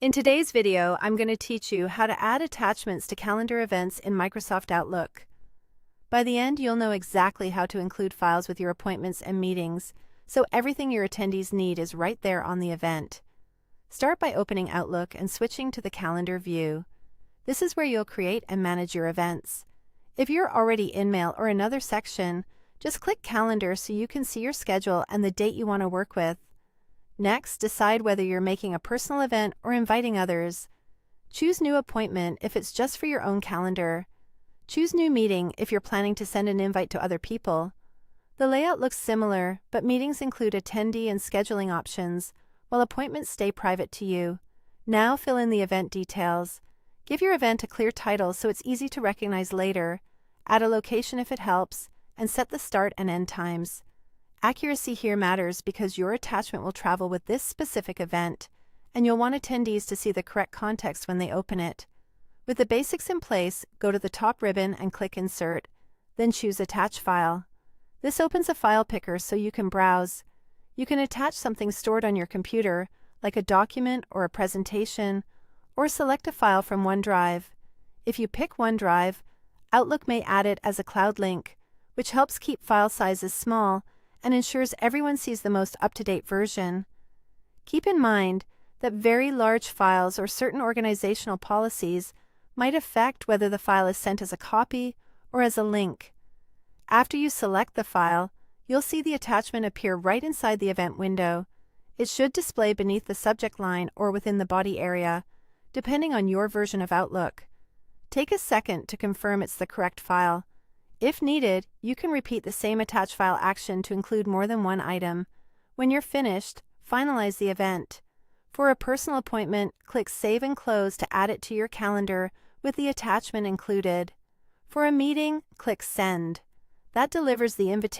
In today's video, I'm going to teach you how to add attachments to calendar events in Microsoft Outlook. By the end, you'll know exactly how to include files with your appointments and meetings, so everything your attendees need is right there on the event. Start by opening Outlook and switching to the Calendar view. This is where you'll create and manage your events. If you're already in Mail or another section, just click Calendar so you can see your schedule and the date you want to work with. Next, decide whether you're making a personal event or inviting others. Choose New Appointment if it's just for your own calendar. Choose New Meeting if you're planning to send an invite to other people. The layout looks similar, but meetings include attendee and scheduling options, while appointments stay private to you. Now fill in the event details. Give your event a clear title so it's easy to recognize later. Add a location if it helps, and set the start and end times. Accuracy here matters because your attachment will travel with this specific event, and you'll want attendees to see the correct context when they open it. With the basics in place, go to the top ribbon and click Insert, then choose Attach File. This opens a file picker so you can browse. You can attach something stored on your computer, like a document or a presentation, or select a file from OneDrive. If you pick OneDrive, Outlook may add it as a cloud link, which helps keep file sizes small and ensures everyone sees the most up-to-date version. Keep in mind that very large files or certain organizational policies might affect whether the file is sent as a copy or as a link. After you select the file, you'll see the attachment appear right inside the event window. It should display beneath the subject line or within the body area, depending on your version of Outlook. Take a second to confirm it's the correct file. If needed, you can repeat the same attach file action to include more than one item. When you're finished, finalize the event. For a personal appointment, click Save and Close to add it to your calendar with the attachment included. For a meeting, click Send. That delivers the invitation